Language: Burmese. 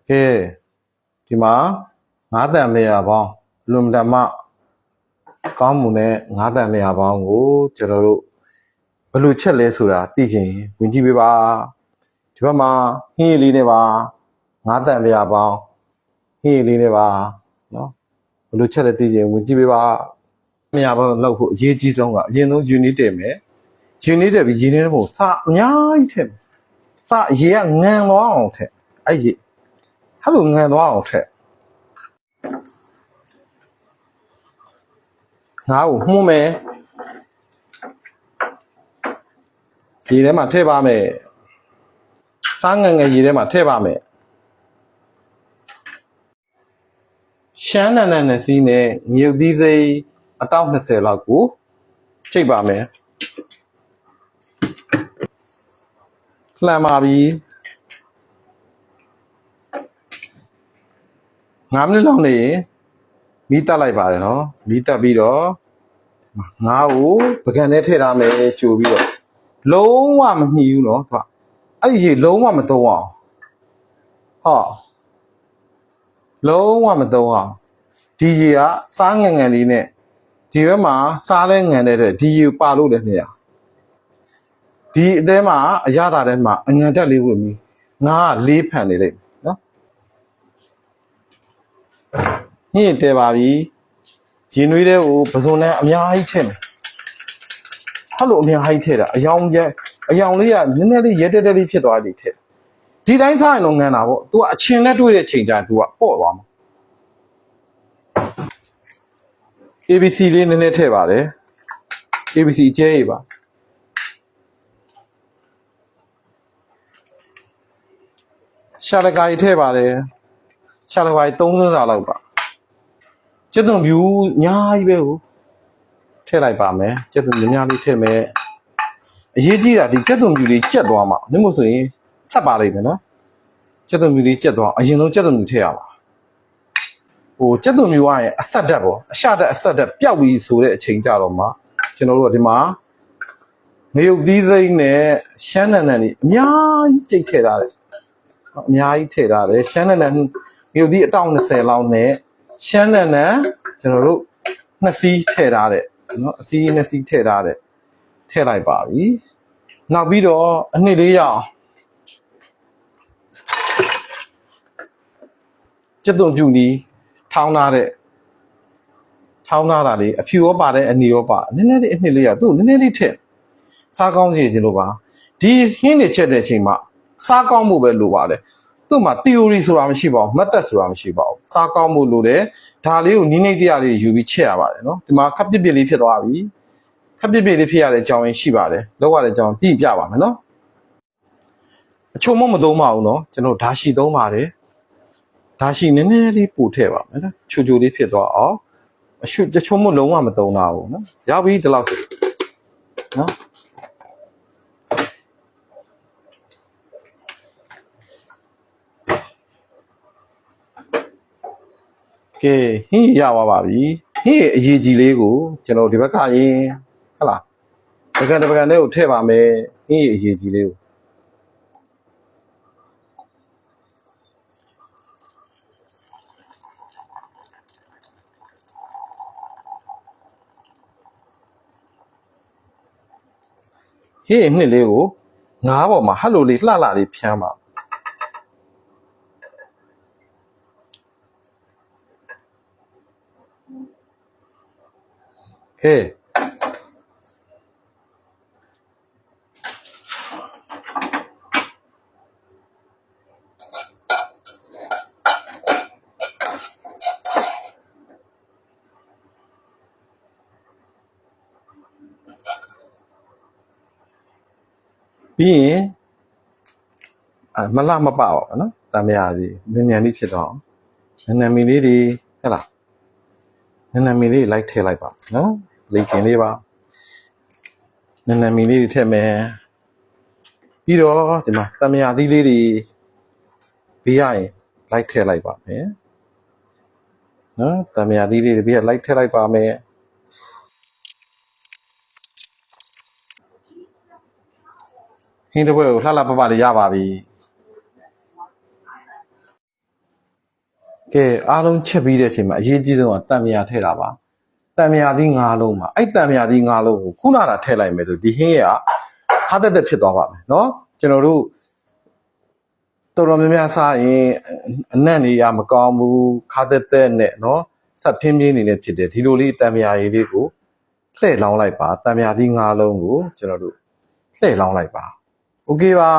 ကဲဒီမှာငါးတန်လျာပေါင်းလွန်ဓမ္မကောင်းမှုနဲ့ငါးတန်လျာပေါင်းကိုကျွန်တော်တို့ဘယ်လိုချက်လဲဆိုတာသိချင်ဝင်ကြည့်ပေးပါဒီဘက်မှာဟင်းရည်လေးနဲ့ပါငါးတန်လျာပေါင်းဟင်းရည်လေးနဲ့ပါနော်ဘယ်လိုချက်လဲသိချင်ဝင်ကြည့်ပေးပါလျာပေါင်းလောက်ဖို့အရေးကြီးဆုံးကအရင်ဆုံး unit တည်မယ် unit တည်ပြီးရင်းနှီးဖို့စအများကြီးထည့်စရေကငံသွားအောင်ထည့်အဲ့ရေအဲ့လိုငံသွားအောင်ထည့်ငါ့ကိုမှုံးမယ်ရေထဲမှာထည့်ပါမယ်စားငံရေထဲမှာထည့်ပါမယ်ရှမ်းနံနဲ့စီးနဲ့မြုပ်သီးစိမ်းအတောက်20လောက်ကိုချိန်ပါမယ်လှမ်းပါပြီ9မိနစ်လောက်နေမီးတက်လိုက်ပါတယ်နော်မီးတက်ပြီးတော့ငါ့ကိုပကံထဲထည့်ထားမယ်ကြိုပြီးတော့လုံးဝမညှီဘူးနော်သူကအဲ့ဒီရေလုံးဝမသုံးအောင်ဟောလုံးဝမသုံးအောင်ဒီရေကစားငံလေးနဲ့ဒီဘက်မှာစားလဲငံတဲ့ဒီရေပါလို့လည်းနေရဒီအသေးမှာအရသာထဲမှာအငံတက်လေးဝင်ပြီးငါကလေးဖန်နေလိမ့်နော်ညှိတဲပါပြီရင်နွေးတဲ့ကိုပစုံနဲ့အများကြီးထည့်မယ်အဲ့လိုအများကြီးထည့်တာအယောင်လေးကနည်းနည်းလေးရဲတဲတဲလေးဖြစ်သွားတယ်ထည့်ဒီတိုင်းစားရင်တော့ငံတာပေါ့ तू ကအချင်းနဲ့တွေ့တဲ့ချိန်ကျရင် तू ကပေါ့သွားမှာ ABC လေးနည်းနည်းထည့်ပါတယ် ABC အကျဲကြီးပါရှာလကာကြီးထည့်ပါတယ်ရှာလကာကြီး3စွန်းစာလောက်ပါကျက်သွန်ဖြူအများကြီးပဲကိုထည့်လိုက်ပါမယ်ကျက်သွန်ဖြူများလေးထည့်မယ်အရေးကြီးတာဒီကျက်သွန်ဖြူလေးကျက်သွားမှာနင့်မို့ဆိုရင်ဆက်ပါလိမ့်မယ်နော်ကျက်သွန်ဖြူလေးကျက်သွားအရင်ဆုံးကျက်သွန်ဖြူထည့်ရပါဟိုကျက်သွန်ဖြူကရင်အဆက်တက်ပေါ့အရှတက်အဆက်တက်ပျောက်ပြီးဆိုတဲ့အချိန်ကြတော့မှကျွန်တော်တို့ကဒီမှာငရုတ်သီးစိမ်းနဲ့ရှမ်းနံလေးအများကြီးကြိတ်ထည့်ထားတယ်အများကြီးထည့်ထားတယ်ရှမ်းနံငရုတ်သီးအတောက်20လောက်နဲ့ရှမ်းနံကျွန်တော်တို့2စီးထည့်ထားတယ်နော်အစီး2စီးထည့်ထားတယ်ထည့်လိုက်ပါပြီနောက်ပြီးတော့အနှစ်လေးရအောင်ကျက်သွန်ဖြူနီးထောင်းထားတာလေးအဖြူရောပါတယ်အနီရောပါနည်းနည်းလေးအနှစ်လေးရသူ့နည်းနည်းလေးထည့်စားကောင်းစီခြင်းလို့ပါဒီဟင်းတွေချက်တဲ့အချိန်မှာစားကောင်းမှုပဲလိုပါတယ်သူ့မှာ theory ဆိုတာမရှိပါဘူး method ဆိုတာမရှိပါဘူးစားကောင်းမှုလိုတယ်ဒါလေးကိုနိမ့်နိမ့်တရားလေးယူပြီးချက်ရပါတယ်နော်ဒီမှာခပ်ပြစ်ပြစ်လေးဖြစ်သွားပြီခပ်ပြစ်ပြစ်လေးဖြစ်ရတဲ့အကြောင်းရင်းရှိပါတယ်လောက်ရတဲ့အကြောင်းပြပြပါမယ်နော်အချုံမသုံးပါဘူးနော်ကျွန်တော်ဓာရှိသုံးပါတယ်ဓာရှိနည်းနည်းလေးပို့ထည့်ပါမယ်နော်ချိုချိုလေးဖြစ်သွားအောင်အရှုတချုံမလုံးဝမသုံးတာဘူးနော်ရောက်ပြီဒီလောက်ဆိုနော်ကဲဟင်းရပါပြီဟင်းအရေးကြီးလေးကိုကျွန်တော်ဒီဘက်ကရင်ဟလာပကံလေးကိုထည့်ပါမယ်ဟင်းအရေးကြီးလေးကိုဟင်းနှစ်လေးကိုငါးပေါ်မှာဟတ်လိုလေးလှလှလေးဖြန်းပါကဲပြီးရင်မလှမပပါဘူးနော်တမ်းမရစီမြန်လေးဖြစ်တော့နံမီလေးတွေဟဲ့လားနံမီလေးလိုက်ထည့်လိုက်ပါနော်လေကင်လေးပါနံမီလေးတွေထည့်မယ်ပြီးတော့ဒီမှာတမ်းမရသီးလေးတွေပြီးရရင်လိုက်ထည့်လိုက်ပါမယ်နော်တမ်းမရသီးလေးတွေပြီးရလိုက်ထည့်လိုက်ပါမယ်ဟင်းတစ်ပွဲကိုလှလှပပလေးရပါပြီ ကဲအားလုံးချက်ပြီးတဲ့အချိန်မှာအရေးကြီးဆုံးကတံမြာထည့်တာပါတံမြာသီး၅လုံးပါအဲ့တံမြာသီး၅လုံးကိုခုနကထည့်လိုက်မယ်ဆိုဒီဟင်းရခါတက်တက်ဖြစ်သွားပါမယ်เนาะကျွန်တော်တို့တော်တော်များများစားရင်အနံ့နေရမကောင်းဘူးခါတက်တက်နဲ့เนาะဆက်ပြင်းပြင်းနေနေဖြစ်တယ်ဒီလိုလေးတံမြာရည်လေးကိုလှည့်လောင်းလိုက်ပါတံမြာသီး၅လုံးကိုကျွန်တော်တို့လှည့်လောင်းလိုက်ပါโอเคပါ